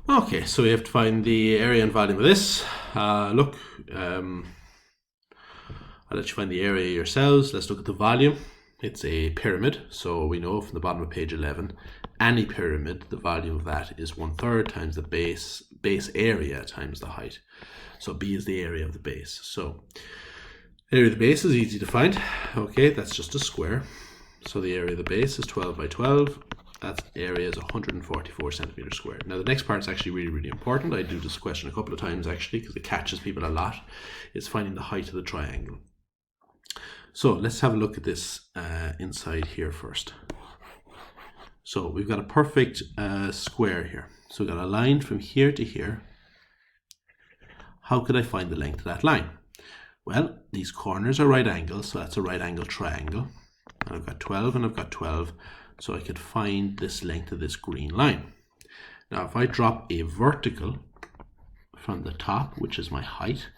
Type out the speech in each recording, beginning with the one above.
Okay, so we have to find the area and volume of this. I'll let you find the area yourselves. Let's look at the volume. It's a pyramid, so we know from the bottom of page 11, any pyramid, the volume of that is 1/3 times the base area times the height. So B is the area of the base. So area of the base is easy to find. Okay, that's just a square. So the area of the base is 12 by 12. That area is 144 centimeters squared. Now the next part is actually really, really important. I do this question a couple of times actually because it catches people a lot. It's finding the height of the triangle. So let's have a look at this inside here first. So we've got a perfect square here. So we've got a line from here to here. How could I find the length of that line? Well, these corners are right angles, so that's a right angle triangle. And I've got 12 and I've got 12. So I could find this length of this green line. Now if I drop a vertical from the top, which is my height,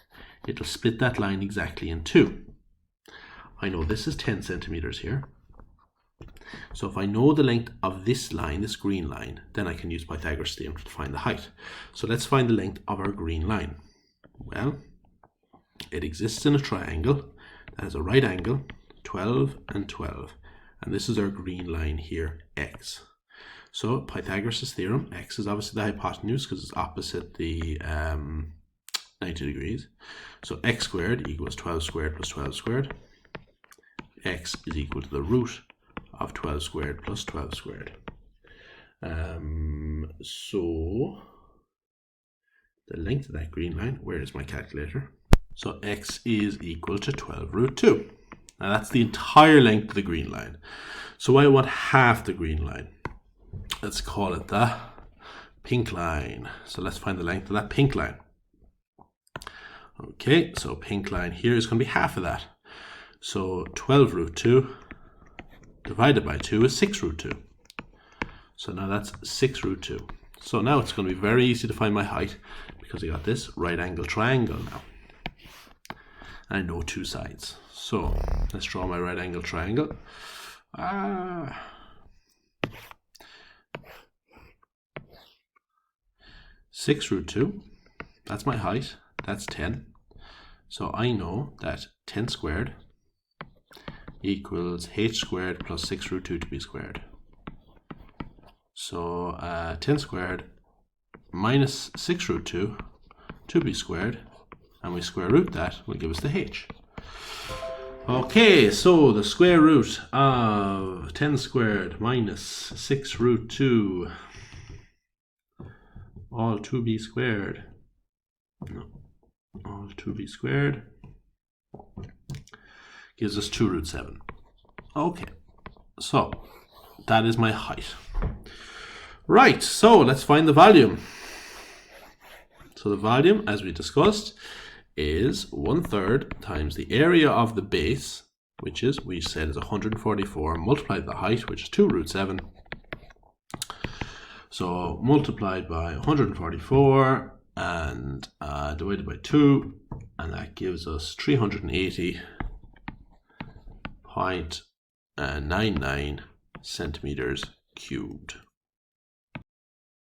it'll split that line exactly in two. I know this is 10 centimeters here. So if I know the length of this line, this green line, then I can use Pythagoras' theorem to find the height. So let's find the length of our green line. Well, it exists in a triangle that has a right angle, 12 and 12. And this is our green line here, x. So Pythagoras' theorem, x is obviously the hypotenuse because it's opposite the 90 degrees. So x squared equals 12 squared plus 12 squared. X is equal to the root of 12 squared plus 12 squared. So the length of that green line, where is my calculator? So x is equal to 12 root 2. Now that's the entire length of the green line. So I want half the green line. Let's call it the pink line. So let's find the length of that pink line. Okay, so pink line here is going to be half of that. So 12 root 2 divided by 2 is 6 root 2. So now that's 6 root 2. So now it's going to be very easy to find my height because I got this right angle triangle now. And I know two sides. So let's draw my right angle triangle. 6 root 2, that's my height, that's 10. So I know that 10 squared equals h squared plus 6 root 2 to be squared. So 10 squared minus 6 root 2 to be squared, and we square root that will give us the h. Okay, so the square root of 10 squared minus 6 root 2 all to be squared. No, all to be squared gives us 2 root 7. Okay, so that is my height. Right, so let's find the volume. So the volume, as we discussed, is 1/3 times the area of the base, which is, we said, is 144, multiplied by the height, which is 2 root 7. So multiplied by 144 and divided by 2, and that gives us 380.99 centimeters cubed.